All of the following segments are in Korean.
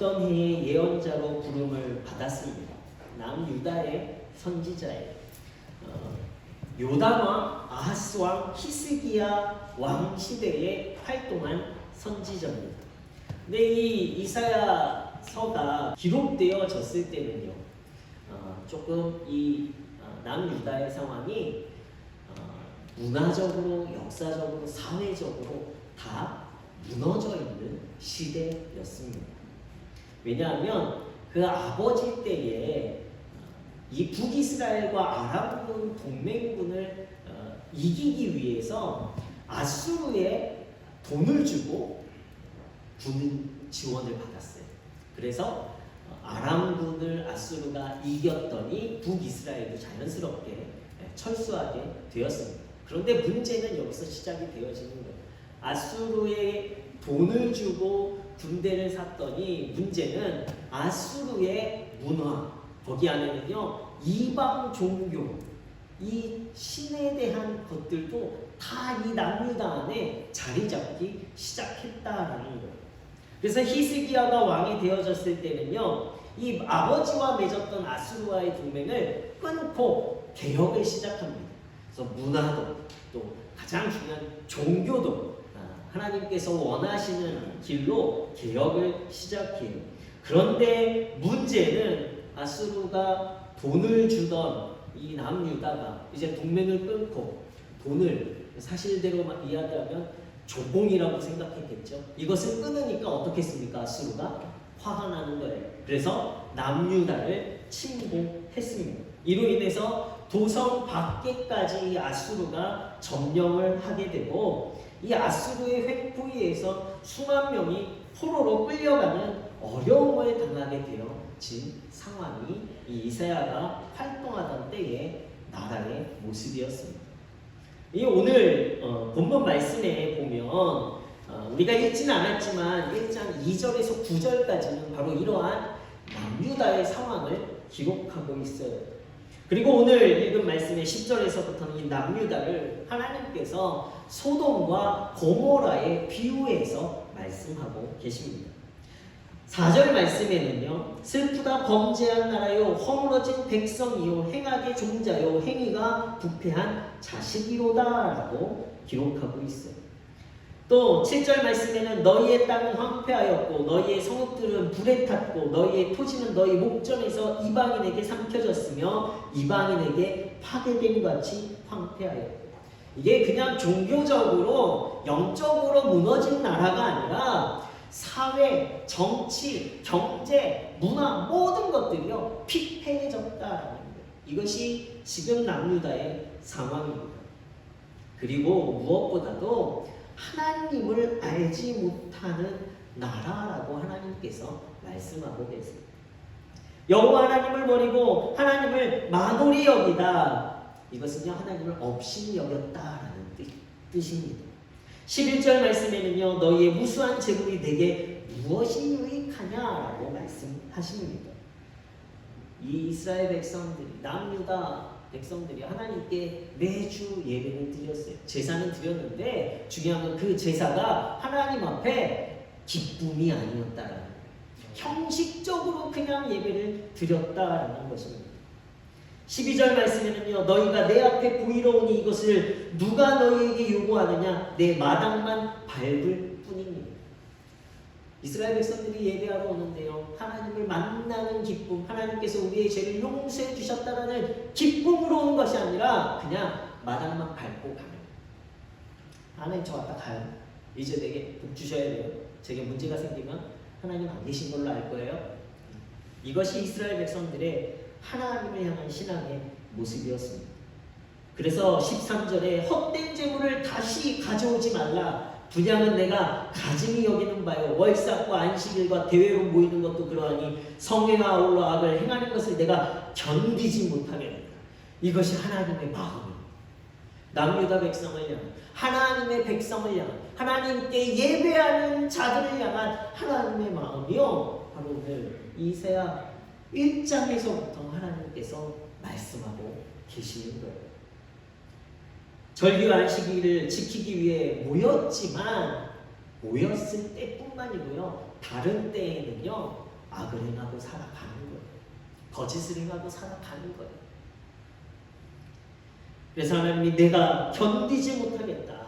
어떤 해의 예언자로 부름을 받았습니다. 남유다의 선지자예요. 요담왕, 아하스 왕, 히스기야 왕 시대에 활동한 선지자입니다. 근데 이 이사야서가 기록되어졌을 때는요, 조금 이 남유다의 상황이 문화적으로, 역사적으로, 사회적으로 다 무너져 있는 시대였습니다. 왜냐하면 그 아버지 때에 이 북이스라엘과 아람군 동맹군을 이기기 위해서 아수르에 돈을 주고 군 지원을 받았어요. 그래서 아람군을 아수르가 이겼더니 북이스라엘도 자연스럽게 철수하게 되었습니다. 그런데 문제는 여기서 시작이 되어지는 거예요. 아수르에 돈을 주고 군대를 샀더니 문제는 아수르의 문화, 거기 안에는요 이방 종교, 이 신에 대한 것들도 다 이 남유다 안에 자리 잡기 시작했다라는 거예요. 그래서 히스기야가 왕이 되어졌을 때는요, 이 아버지와 맺었던 아수르와의 동맹을 끊고 개혁을 시작합니다. 그래서 문화도 또 가장 중요한 종교도 하나님께서 원하시는 길로 개혁을 시작해요. 그런데 문제는 아수르가 돈을 주던 이 남유다가 이제 동맹을 끊고 돈을 사실대로 이야기하면 조공이라고 생각했겠죠. 이것을 끊으니까 어떻겠습니까? 아수르가 화가 나는 거예요. 그래서 남유다를 침공했습니다. 이로 인해서 도성 밖에까지 아수르가 점령을 하게 되고, 이 아수르의 횡포위에서 수만 명이 포로로 끌려가는 어려움을 당하게 되어진 상황이 이 이사야가 활동하던 때의 나라의 모습이었습니다. 이 오늘 본문 말씀에 보면 우리가 읽지는 않았지만 1장 2절에서 9절까지는 바로 이러한 남유다의 상황을 기록하고 있어요. 그리고 오늘 읽은 말씀의 10절에서부터는 이 남유다를 하나님께서 소돔과 고모라에 비유해서 말씀하고 계십니다. 4절 말씀에는요, 슬프다 범죄한 나라요, 허물어진 백성이요, 행악의 종자요, 행위가 부패한 자식이로다 라고 기록하고 있어요. 또 7절 말씀에는 너희의 땅은 황폐하였고 너희의 성읍들은 불에 탔고 너희의 토지는 너희 목전에서 이방인에게 삼켜졌으며 이방인에게 파괴된 같이 황폐하였고, 이게 그냥 종교적으로 영적으로 무너진 나라가 아니라 사회, 정치, 경제, 문화 모든 것들이요 피폐해졌다라는 거예요. 이것이 지금 남유다의 상황입니다. 그리고 무엇보다도 하나님을 알지 못하는 나라라고 하나님께서 말씀하고 계세요. 여호와 하나님을 버리고 하나님을 만홀히 여기다, 이것은요 하나님을 업신이 여겼다라는 뜻입니다. 11절 말씀에는요, 너희의 무수한 재물이 내게 무엇이 유익하냐라고 말씀하십니다. 이 이스라엘 백성들이, 남유다 백성들이 하나님께 매주 예배를 드렸어요. 제사는 드렸는데 중요한 건 그 제사가 하나님 앞에 기쁨이 아니었다라는 거예요. 형식적으로 그냥 예배를 드렸다라는 것입니다. 12절 말씀에는요, 너희가 내 앞에 보이러오니 이것을 누가 너희에게 요구하느냐, 내 마당만 밟을 뿐입니다. 이스라엘 백성들이 예배하러 오는데요, 하나님을 만나는 기쁨, 하나님께서 우리의 죄를 용서해 주셨다는 기쁨으로 오는 것이 아니라 그냥 마당만 밟고 가요. 하나님 저 왔다 가요. 이제 내게 복 주셔야 돼요. 제게 문제가 생기면 하나님 안 계신 걸로 알 거예요. 이것이 이스라엘 백성들의 하나님을 향한 신앙의 모습이었습니다. 그래서 13절에 헛된 재물을 다시 가져오지 말라. 분양은 내가 가증히 여기는 바요. 월삭과 안식일과 대회로 모이는 것도 그러하니 성회와 아울러 악을 행하는 것을 내가 견디지 못하겠다. 이것이 하나님의 마음입니다. 남유다 백성을 향한, 하나님의 백성을 향한, 하나님께 예배하는 자들을 향한 하나님의 마음이요, 바로 오늘 이사야 1장에서부터 하나님께서 말씀하고 계시는 거예요. 절기와 안식일을 지키기 위해 모였지만 모였을 때뿐만이고요, 다른 때에는요 악을 행하고 살아가는 거예요. 거짓을 행하고 살아가는 거예요. 그래서 하나님이 내가 견디지 못하겠다.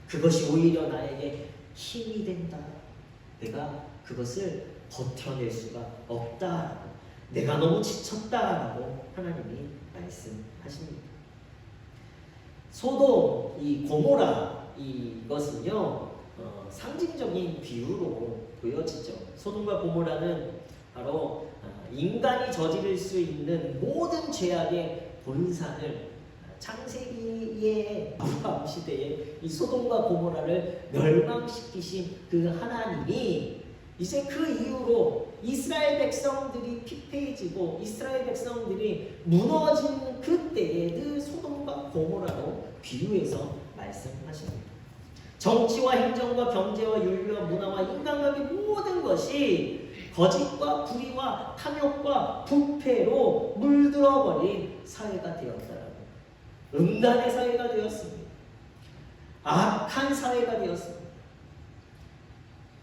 그것이 오히려 나에게 힘이 된다. 내가 그것을 버텨낼 수가 없다라고, 내가 너무 지쳤다라고 하나님이 말씀하십니다. 소돔, 이 고모라 이것은요 상징적인 비유로 보여지죠. 소돔과 고모라는 바로 인간이 저지를 수 있는 모든 죄악의 본산을 창세기의 아브라함 시대에 이 소돔과 고모라를 멸망시키신 그 하나님이 이제 그 이후로 이스라엘 백성들이 피폐해지고 이스라엘 백성들이 무너진 그때에 그 소돔과 고모라로 비유해서 말씀하십니다. 정치와 행정과 경제와 윤리와 문화와 인간관계 모든 것이 거짓과 불의와 탐욕과 부패로 물들어버린 사회가 되었다라고, 음란의 사회가 되었습니다. 악한 사회가 되었습니다.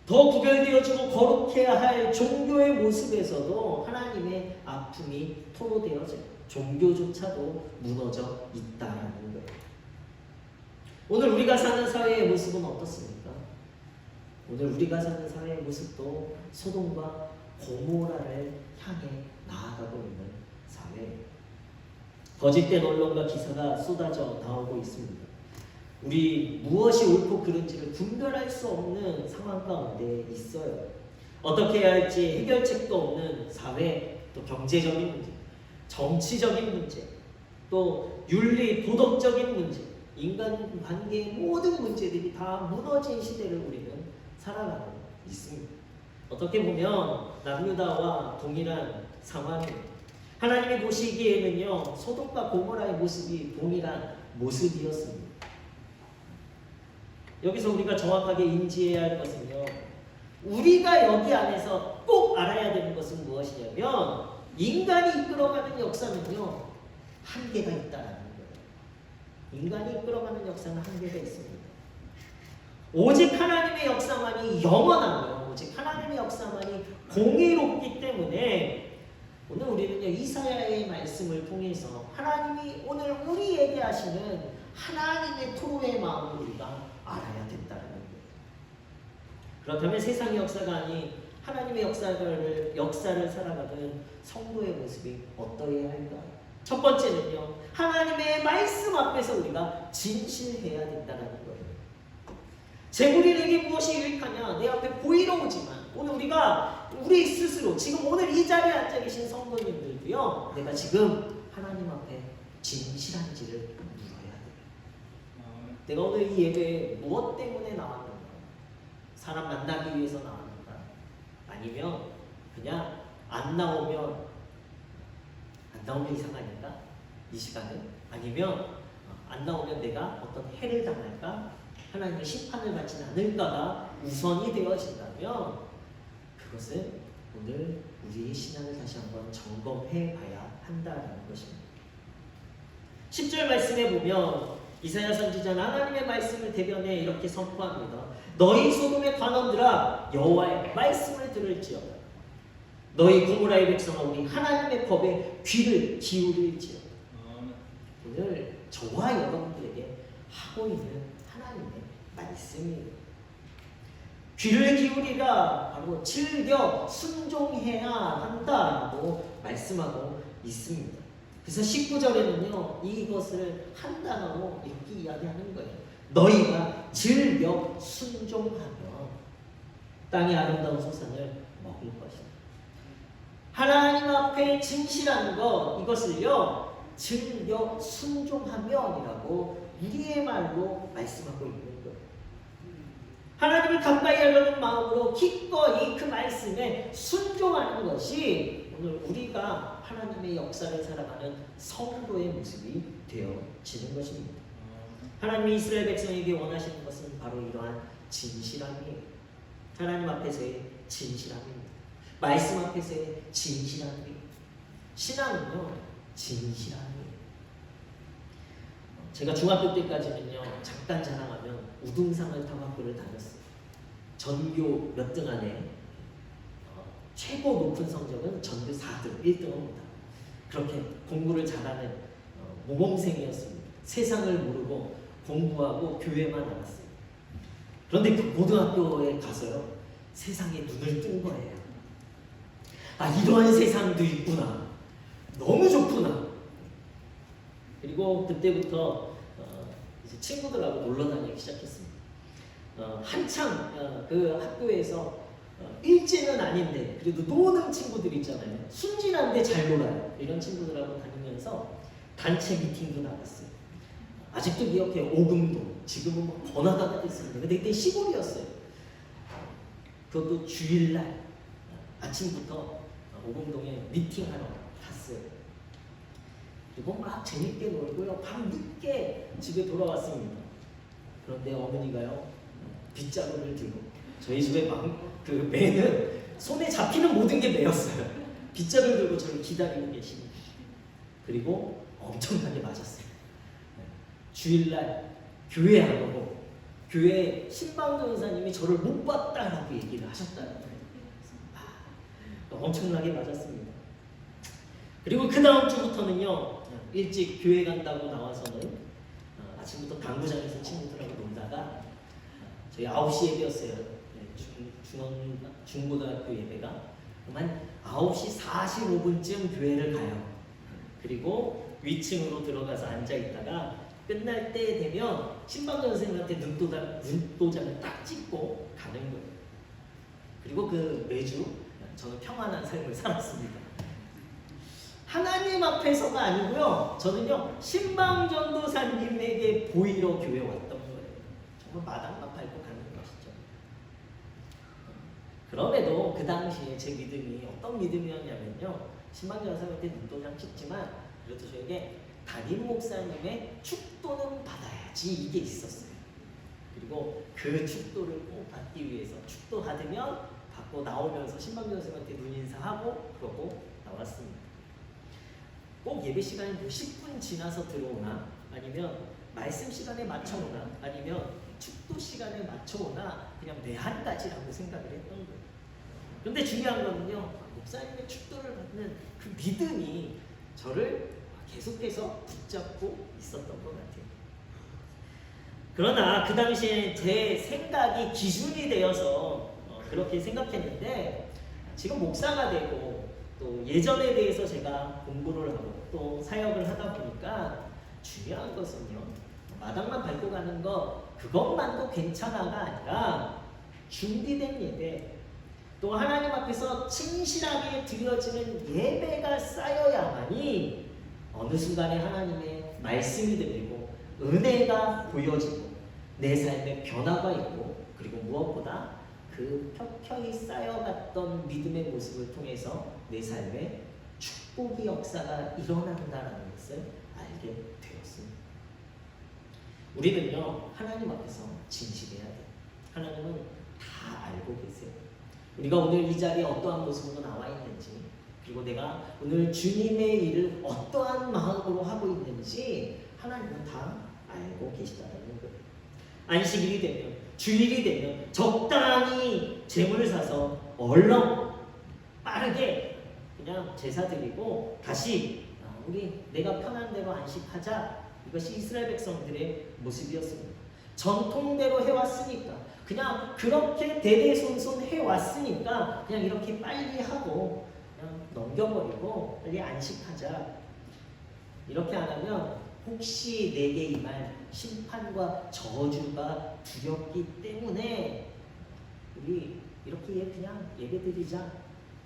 더 구별되어지고 거룩해야 할 종교의 모습에서도 하나님의 아픔이 토로되어져요. 종교조차도 무너져 있다라는 거예요. 오늘 우리가 사는 사회의 모습은 어떻습니까? 오늘 우리가 사는 사회의 모습도 소돔과 고모라를 향해 나아가고 있는 사회예요. 거짓된 언론과 기사가 쏟아져 나오고 있습니다. 우리 무엇이 옳고 그른지를 분별할 수 없는 상황 가운데 있어요. 어떻게 해야 할지 해결책도 없는 사회, 또 경제적인 문제, 정치적인 문제, 또 윤리, 도덕적인 문제, 인간관계의 모든 문제들이 다 무너진 시대를 우리는 살아가고 있습니다. 어떻게 보면 남유다와 동일한 상황입니다. 하나님이 보시기에는요 소돔과 고모라의 모습이 동일한 모습이었습니다. 여기서 우리가 정확하게 인지해야 할 것은요, 우리가 여기 안에서 꼭 알아야 되는 것은 무엇이냐면 인간이 이끌어가는 역사는요 한계가 있다라는 거예요. 인간이 이끌어가는 역사는 한계가 있습니다. 오직 하나님의 역사만이 영원하며 오직 하나님의 역사만이 공의롭기 때문에 오늘 우리는요 이사야의 말씀을 통해서 하나님이 오늘 우리에게 하시는 하나님의 토로의 마음을 우리가 알아야 된다는 거예요. 그렇다면 세상의 역사가 아닌 하나님의 역사를 살아가는 성도의 모습이 어떠해야 할까? 첫 번째는요, 하나님의 말씀 앞에서 우리가 진실해야 된다는 거예요. 재물이 무엇이 유익하냐? 내 앞에 보이러오지만 오늘 우리가 우리 스스로 지금 오늘 이 자리에 앉아 계신 성도님들도요, 내가 지금 하나님 앞에 진실한지를 물어야 돼요. 내가 오늘 이 예배에 무엇 때문에 나왔는가? 사람 만나기 위해서 나왔는가? 아니면 그냥 안 나오면 이상하니까 이 시간에? 아니면 안 나오면 내가 어떤 해를 당할까? 하나님의 심판을 받지 않을까가 우선이 되어진다면 그것은 오늘 우리의 신앙을 다시 한번 점검해 봐야 한다는 것입니다. 10절 말씀에 보면 이사야 선지자는 하나님의 말씀을 대변해 이렇게 선포합니다. 너희 소돔의 관원들아 여호와의 말씀을 들을지어다. 너희 고모라의 백성아 우리 하나님의 법에 귀를 기울일지어다. 오늘 저와 여러분들에게 하고 있는 하나님의 말씀이에요. 귀를 기울이라 바로 즐겨 순종해야 한다라고 말씀하고 있습니다. 그래서 19절에는요 이것을 한 단어로 이렇게 이야기하는 거예요. 너희가 즐겨 순종하며 땅의 아름다운 소산을 먹을 것이다. 하나님 앞에 진실한 것 이것을요 즐겨 순종하면이라고 우리의 말로 말씀하고 있는 거예요. 하나님을 가까이 하려는 마음으로 기꺼이 그 말씀에 순종하는 것이 오늘 우리가 하나님의 역사를 살아가는 성도의 모습이 되어지는 것입니다. 하나님이 이스라엘 백성에게 원하시는 것은 바로 이러한 진실함이에요. 하나님 앞에서의 진실함입니다. 말씀 앞에서의 진실함입니다. 신앙은요 진실함이에요. 제가 중학교 때까지는요 잠깐 자랑하면 우등상을 타고 학교를 다녔어요. 전교 몇 등 안에 최고 높은 성적은 전교 4등, 1등입니다. 그렇게 공부를 잘하는 모범생이었습니다. 세상을 모르고 공부하고 교회만 나갔어요. 그런데 그 고등학교에 가서요, 세상에 눈을 뜬 거예요. 아, 이러한 세상도 있구나. 너무 좋구나. 그리고 그때부터 이제 친구들하고 놀러 다니기 시작했습니다. 한창 그 학교에서 일제는 아닌데 그래도 노는 친구들 있잖아요. 순진한데 잘 놀아요. 이런 친구들하고 다니면서 단체 미팅도 나갔어요. 아직도 기억해요. 오금동. 지금은 뭐 번화가가 됐습니다. 근데 그때 시골이었어요. 그것도 주일날 아침부터 오금동에 미팅하러 갔어요. 그리고 막 재밌게 놀고요. 밤 늦게 집에 돌아왔습니다. 그런데 어머니가요, 빗자루를 들고, 저희 집에 그 매는 손에 잡히는 모든 게 매였어요. 빗자루를 들고 저를 기다리고 계십니다. 그리고 엄청나게 맞았어요. 주일날 교회 안 오고 교회 신방도 의사님이 저를 못 봤다라고 얘기를 하셨다는 엄청나게 맞았습니다. 그리고 그 다음 주부터는요, 일찍 교회 간다고 나와서는 아침부터 당구장에서 친구들하고 놀다가 저희 9시 예배였어요. 중고등학교 예배가. 그만 9시 45분쯤 교회를 가요. 그리고 위층으로 들어가서 앉아있다가 끝날 때 되면 신방전 선생님한테 눈도장을 딱 찍고 가는 거예요. 그리고 그 매주 저는 평안한 삶을 살았습니다. 하나님 앞에서가 아니고요, 저는요 신방전도사님에게 보이러 교회 왔던 거예요. 정말 마당만 밟고 가는 것이죠. 그럼에도 그 당시에 제 믿음이 어떤 믿음이었냐면요, 신방전도사님한테 눈도장 찍지만 그래도 저에게 담임 목사님의 축도는 받아야지, 이게 있었어요. 그리고 그 축도를 꼭 받기 위해서 축도 받으면 받고 나오면서 신방전도사님한테 눈인사하고 그러고 나왔습니다. 꼭 예배 시간이 뭐 10분 지나서 들어오나, 아니면 말씀 시간에 맞춰오나, 아니면 축도 시간에 맞춰오나, 그냥 매한가지라고 생각을 했던 거예요. 그런데 중요한 거는요, 목사님의 축도를 받는 그 믿음이 저를 계속해서 붙잡고 있었던 것 같아요. 그러나 그 당시에 제 생각이 기준이 되어서 그렇게 생각했는데, 지금 목사가 되고 또 예전에 대해서 제가 공부를 하고 또 사역을 하다 보니까 중요한 것은요, 마당만 밟고 가는 거 그것만도 괜찮아가 아니라 준비된 예배, 또 하나님 앞에서 진실하게 드려지는 예배가 쌓여야만이 어느 순간에 하나님의 말씀이 들리고 은혜가 보여지고 내 삶에 변화가 있고, 그리고 무엇보다 그 켜켜이 쌓여갔던 믿음의 모습을 통해서 내 삶에 축복의 역사가 일어난다는 것을 알게 되었습니다. 우리는요, 하나님 앞에서 진실해야 돼요. 하나님은 다 알고 계세요. 우리가 오늘 이 자리에 어떠한 모습으로 나와 있는지, 그리고 내가 오늘 주님의 일을 어떠한 마음으로 하고 있는지 하나님은 다 알고 계시다는 거예요. 안식일이 되면, 주일이 되면 적당히 제물을 사서 얼렁 빠르게 그냥 제사 드리고 다시 우리 내가 편한 대로 안식하자, 이것이 이스라엘 백성들의 모습이었습니다. 전통대로 해왔으니까, 그냥 그렇게 대대손손 해왔으니까 그냥 이렇게 빨리 하고 그냥 넘겨버리고 빨리 안식하자. 이렇게 안 하면 혹시 내게 임할 심판과 저주가 두렵기 때문에 우리 이렇게 그냥 예배드리자.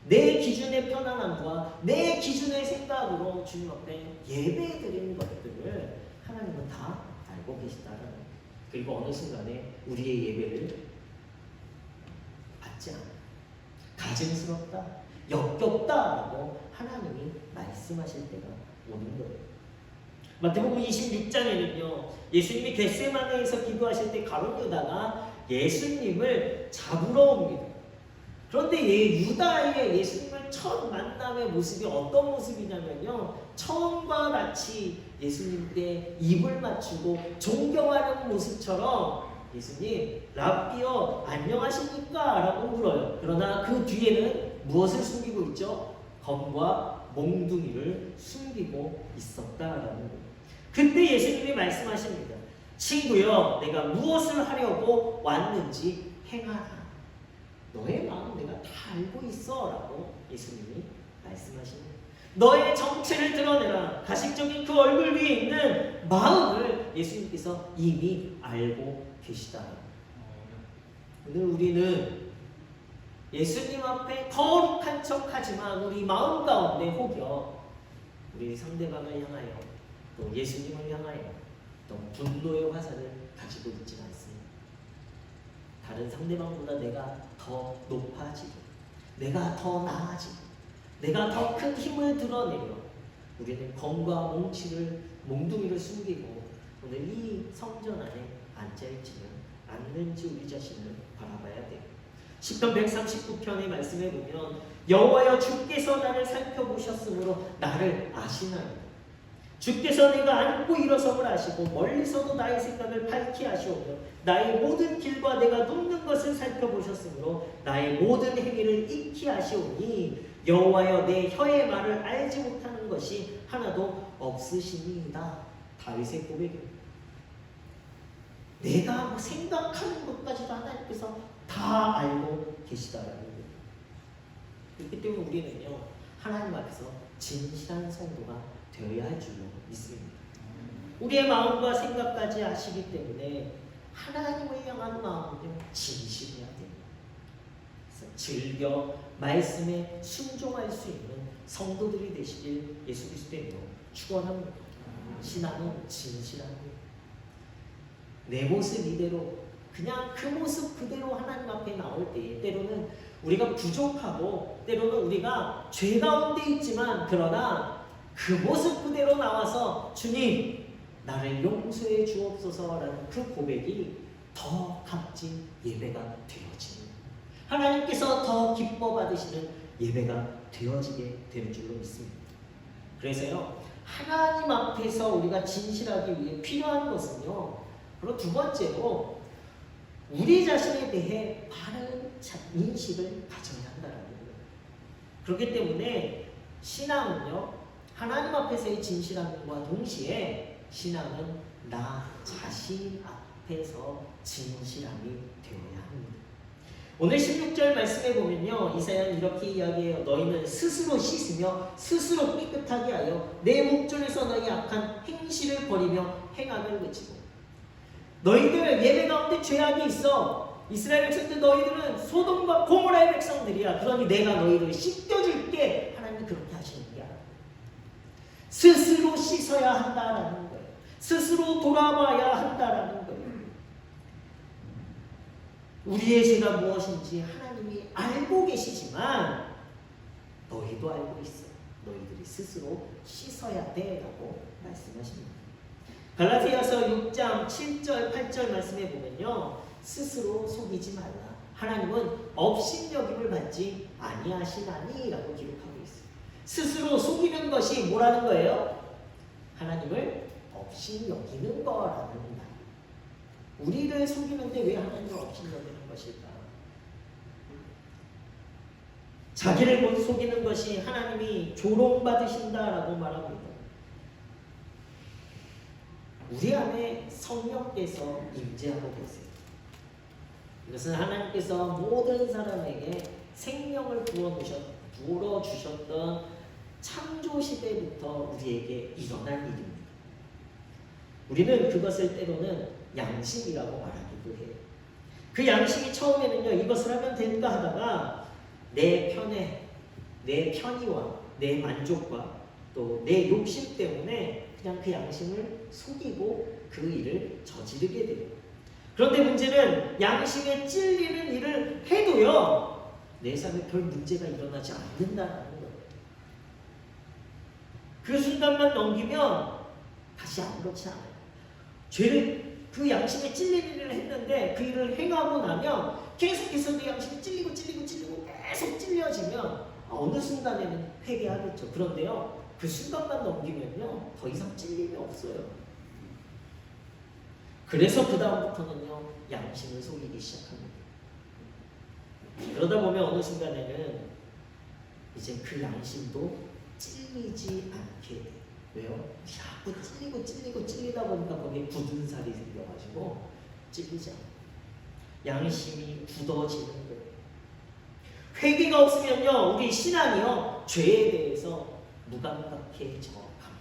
내 기준의 편안함과 내 기준의 생각으로 주님 앞에 예배드리는 것들을 하나님은 다 알고 계시다는 거예요. 그리고 어느 순간에 우리의 예배를 받지 않아요. 가증스럽다, 역겹다라고 하나님이 말씀하실 때가 오는 거예요. 마태복음 26장에는요, 예수님이 겟세마네에서 기도하실 때 가룟 유다가 예수님을 잡으러 옵니다. 그런데 유다의 예수님을 첫 만남의 모습이 어떤 모습이냐면요, 처음과 같이 예수님께 입을 맞추고 존경하는 모습처럼 예수님, 랍비여 안녕하십니까? 라고 물어요. 그러나 그 뒤에는 무엇을 숨기고 있죠? 검과 몽둥이를 숨기고 있었다라는 거예요. 그때 예수님이 말씀하십니다. 친구여, 내가 무엇을 하려고 왔는지 행하라. 너의 마음 내가 다 알고 있어 라고 예수님이 말씀하십니다. 너의 정체를 드러내라. 가식적인 그 얼굴 위에 있는 마음을 예수님께서 이미 알고 계시다. 오늘 우리는 예수님 앞에 거룩한 척하지만 우리 마음 가운데 혹여 우리 상대방을 향하여 또 예수님을 향하여 또 분노의 화살을 가지고 있지는 않습니다. 다른 상대방보다 내가 더 높아지고 내가 더 나아지고 내가 더 큰 힘을 드러내려 우리는 검과 몽둥이를 숨기고 오늘 이 성전 안에 앉아있지는 않는지 우리 자신을 바라봐야 돼요. 시편 139편의 말씀에 보면 여호와여 주께서 나를 살펴보셨으므로 나를 아시나이다. 주께서 내가 앉고 일어섬을 아시고 멀리서도 나의 생각을 밝히 아시오며 나의 모든 길과 내가 눕는 것을 살펴보셨으므로 나의 모든 행위를 익히 아시오니 여호와여 내 혀의 말을 알지 못하는 것이 하나도 없으시니이다. 다윗의 고백입니다. 내가 뭐 생각하는 것까지도 하나님께서 다 알고 계시다라는 거예요. 그렇기 때문에 우리는요 하나님 앞에서 진실한 성도가 되어야 할 줄로 믿습니다. 우리의 마음과 생각까지 아시기 때문에 하나님을 향한 마음은요 진실해야 됩니다. 그래서 즐겨 말씀에 순종할 수 있는 성도들이 되시길 예수 그리스도로 축원합니다. 신앙은 진실한 거예요. 내 모습 이대로 그냥 그 모습 그대로 하나님 앞에 나올 때에 때로는 우리가 부족하고 때로는 우리가 죄 가운데 있지만 그러나 그 모습 그대로 나와서 주님 나를 용서해 주옵소서라는 그 고백이 더 값진 예배가 되어지는 하나님께서 더 기뻐 받으시는 예배가 되어지게 되는 줄로 믿습니다. 그래서요 하나님 앞에서 우리가 진실하기 위해 필요한 것은요 그리고 두 번째로 우리 자신에 대해 바른 인식을 가져야 한다는 거예요. 그렇기 때문에 신앙은요 하나님 앞에서의 진실함과 동시에 신앙은 나 자신 앞에서 진실함이 되어야 합니다. 오늘 16절 말씀에 보면요 이사야는 이렇게 이야기해요. 너희는 스스로 씻으며 스스로 깨끗하게 하여 내 목전에서 너희 악한 행실을 버리며 행함을 그치고 너희들 예배 가운데 죄악이 있어. 이스라엘 백성들 너희들은 소돔과 고모라의 백성들이야. 그러니 내가 너희를 씻겨줄게. 하나님이 그렇게 하시는 게 아니야. 스스로 씻어야 한다라는 거예요. 스스로 돌아봐야 한다라는 거예요. 우리의 죄가 무엇인지 하나님이 알고 계시지만 너희도 알고 있어. 너희들이 스스로 씻어야 돼라고 말씀하십니다. 갈라디아서 6장 7절 8절 말씀에 보면요 스스로 속이지 말라. 하나님은 업신여김을 받지 아니하시나니 라고 기록하고 있어요. 스스로 속이는 것이 뭐라는 거예요? 하나님을 업신여기는 거라는 말. 우리를 속이는데 왜 하나님을 업신여기는 것일까? 자기를 속이는 것이 하나님이 조롱받으신다라고 말합니다. 우리 안에 성령께서 임재하고 계세요. 이것은 하나님께서 모든 사람에게 생명을 부어주셨던 창조 시대부터 우리에게 일어난 일입니다. 우리는 그것을 때로는 양심이라고 말하기도 해요. 그 양심이 처음에는요 이것을 하면 된다 하다가 내 편의와 내 만족과 또 내 욕심 때문에 그냥 그 양심을 속이고 그 일을 저지르게 돼요. 그런데 문제는 양심에 찔리는 일을 해도요 내 삶에 별 문제가 일어나지 않는다는 거예요. 그 순간만 넘기면 다시 아무렇지 않아요. 죄를 그 양심에 찔리는 일을 했는데 그 일을 행하고 나면 계속해서 내 양심이 찔리고 계속 찔려지면 어느 순간에는 회개하겠죠. 그런데요 그 순간만 넘기면요 더 이상 찔림이 없어요. 그래서 그 다음부터는요 양심을 속이기 시작합니다. 그러다 보면 어느 순간에는 이제 그 양심도 찔리지 않게 돼. 왜요? 자꾸 찔리다 보니까 거기에 굳은 살이 생겨가지고 찔리지 않아. 양심이 굳어지는 거예요. 회개가 없으면요, 우리 신앙이요, 죄에 대해서 무감각해져 갑니다.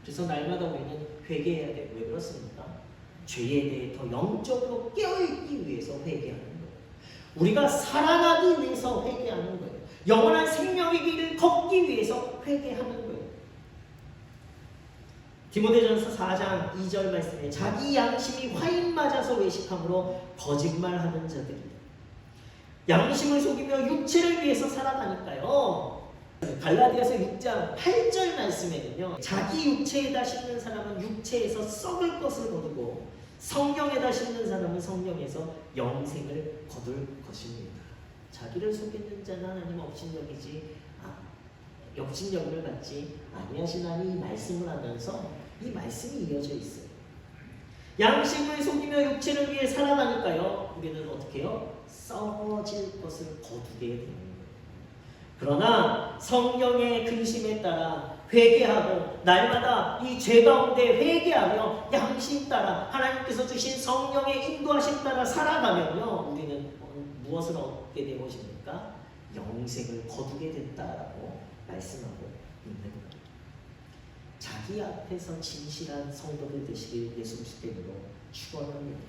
그래서 날마다 우리는 회개해야 돼. 왜 그렇습니까? 죄에 대해 더 영적으로 깨어있기 위해서 회개하는 거예요. 우리가 살아나기 위해서 회개하는 거예요. 영원한 생명의 길을 걷기 위해서 회개하는 거예요. 디모데전서 4장 2절 말씀에 자기 양심이 화인 맞아서 외식함으로 거짓말하는 자들이다. 양심을 속이며 육체를 위해서 살아가니까요. 갈라디아서 6장 8절 말씀에는요, 자기 육체에다 심는 사람은 육체에서 썩을 것을 거두고 성령에다 심는 사람은 성령에서 영생을 거둘 것입니다. 자기를 속이는 자는 하나님 업신여김을 받지 아니하시나니 이 말씀을 하면서 이 말씀이 이어져 있어요. 양심을 속이며 육체를 위해 살아가니까요, 우리는 어떻게 해요? 썩어질 것을 거두게 되는 거예요. 그러나 성령의 근심에 따라 회개하고 날마다 이 죄 가운데 회개하며 양심 따라 하나님께서 주신 성령의 인도하심 따라 살아가면요, 우리는 무엇을 얻게 된 것입니까? 영생을 거두게 됐다라고 말씀하고 있는 거예요. 자기 앞에서 진실한 성도들 되시길 예수 그리스도 이름으로 축원합니다.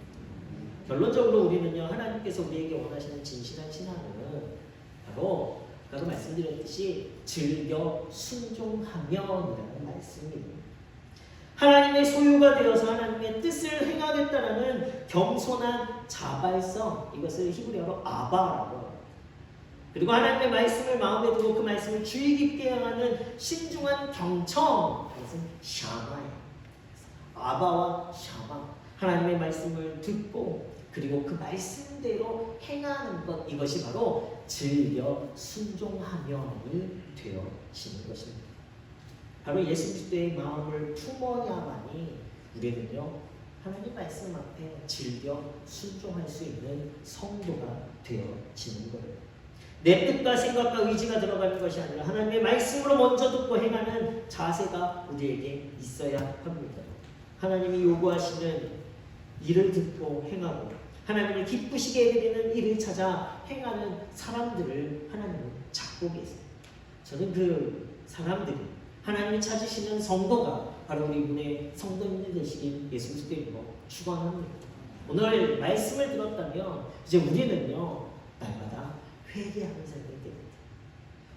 결론적으로 우리는요, 하나님께서 우리에게 원하시는 진실한 신앙은 바로 아까도 말씀드렸듯이 즐겨 순종하며이라는 말씀입니다. 하나님의 소유가 되어서 하나님의 뜻을 행하겠다라는 겸손한 자발성, 이것을 히브리어로 아바라고 합니다. 그리고 하나님의 말씀을 마음에 두고 그 말씀을 주의 깊게 행하는 신중한 경청, 이것은 샤마예요. 아바와 샤마, 하나님의 말씀을 듣고 그리고 그 말씀대로 행하는 것, 이것이 바로 즐겨 순종하며이 되어지는 것입니다. 바로 예수 그리스도의 마음을 품어야만이 우리는요, 하나님 말씀 앞에 즐겨 순종할 수 있는 성도가 되어지는 거예요. 내 뜻과 생각과 의지가 들어가는 것이 아니라 하나님의 말씀으로 먼저 듣고 행하는 자세가 우리에게 있어야 합니다. 하나님이 요구하시는 일을 듣고 행하고 하나님을 기쁘시게 해드리는 일을 찾아 행하는 사람들을 하나님은 찾고 계세요. 저는 그 사람들이 하나님이 찾으시는 성도가 바로 우리 문의 성도님들 되시길 예수 그리스도 이름으로 축원합니다. 오늘 말씀을 들었다면 이제 우리는요, 날마다 회개하는 삶이 됩니다.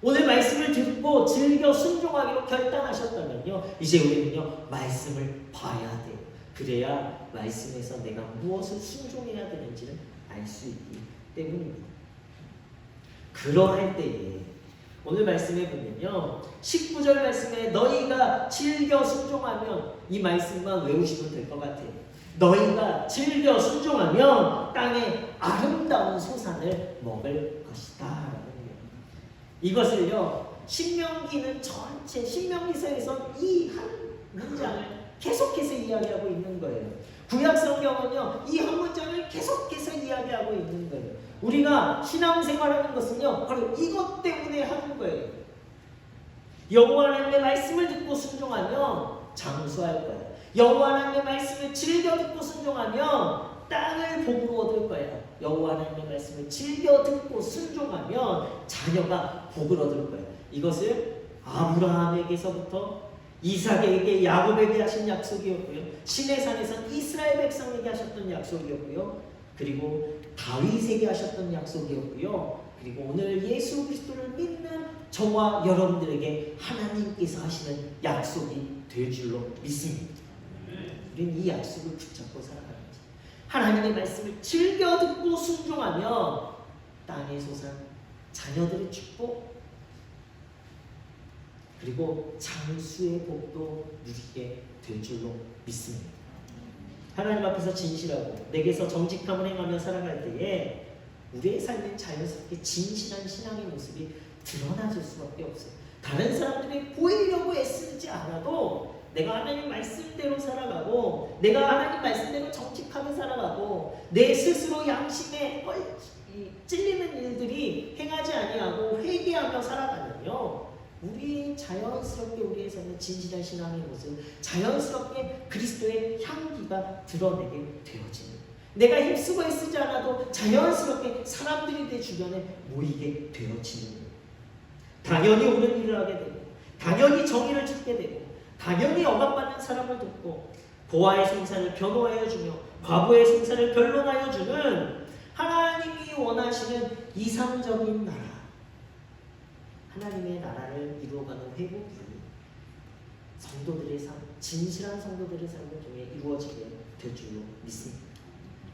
오늘 말씀을 듣고 즐겨 순종하기로 결단하셨다면요, 이제 우리는요, 말씀을 봐야 돼요. 그래야 말씀에서 내가 무엇을 순종해야 되는지를 알 수 있기 때문입니다. 그러할 때에 오늘 말씀에 보면요, 19절 말씀에 너희가 즐겨 순종하면, 이 말씀만 외우시면 될 것 같아요. 너희가 즐겨 순종하면 땅에 아름다운 소산을 먹을 것이다. 이것을요, 신명기는 전체, 신명기서에서 이 한 문장을 계속해서 이야기하고 있는 거예요. 구약 성경은요, 이 한 문장을 계속해서 이야기하고 있는 거예요. 우리가 신앙생활하는 것은요, 바로 이것 때문에 하는 거예요. 여호와 하나님의 말씀을 듣고 순종하면 장수할 거야. 여호와 하나님의 말씀을 즐겨 듣고 순종하면 땅을 복으로 얻을 거야. 여호와 하나님의 말씀을 즐겨 듣고 순종하면 자녀가 복을 얻을 거야. 이것을 아브라함에게서부터 이삭에게, 야곱에게 하신 약속이었고요, 시내산에서 이스라엘 백성에게 하셨던 약속이었고요, 그리고 다윗에게 하셨던 약속이었고요, 그리고 오늘 예수 그리스도를 믿는 저와 여러분들에게 하나님께서 하시는 약속이 될 줄로 믿습니다. 우리는 이 약속을 붙잡고 살아가야지. 하나님의 말씀을 즐겨 듣고 순종하면 땅의 소산, 자녀들의 축복, 그리고 장수의 복도 누리게 될 줄로 믿습니다. 하나님 앞에서 진실하고 내게서 정직함을 행하며 살아갈 때에 우리의 삶엔 자연스럽게 진실한 신앙의 모습이 드러나질 수밖에 없어요. 다른 사람들이 보이려고 애쓰지 않아도 내가 하나님 말씀대로 살아가고, 내가 하나님 말씀대로 정직하게 살아가고, 내 스스로 양심에 이 찔리는 일들이 행하지 아니하고 회개하며 살아가면요, 우리 자연스럽게 우리의 삶의 진실한 신앙의 모습, 자연스럽게 그리스도의 향기가 드러내게 되어지는, 내가 힘쓰고 애쓰지 않아도 자연스럽게 사람들이 내 주변에 모이게 되어지는, 당연히 옳은 일을 하게 되고, 당연히 정의를 찾게 되고, 당연히 억압받는 사람을 돕고, 고아의 송사를 변호하여 주며 과부의 송사를 변론하여 주는 하나님이 원하시는 이상적인 나라, 하나님의 나라를 이루어가는 회복이 성도들의 삶, 진실한 성도들의 삶을 통해 이루어지게 될 줄로 믿습니다.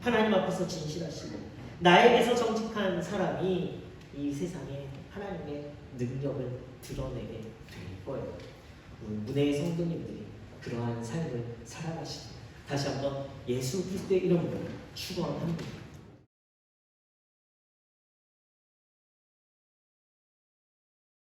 하나님 앞에서 진실하시고 나에게서 정직한 사람이 이 세상에 하나님의 능력을 드러내게 될 거예요. 우리 문혜의 성도님들이 그러한 삶을 살아가시고 다시 한번 예수 그리스도의 이름으로 축원합니다.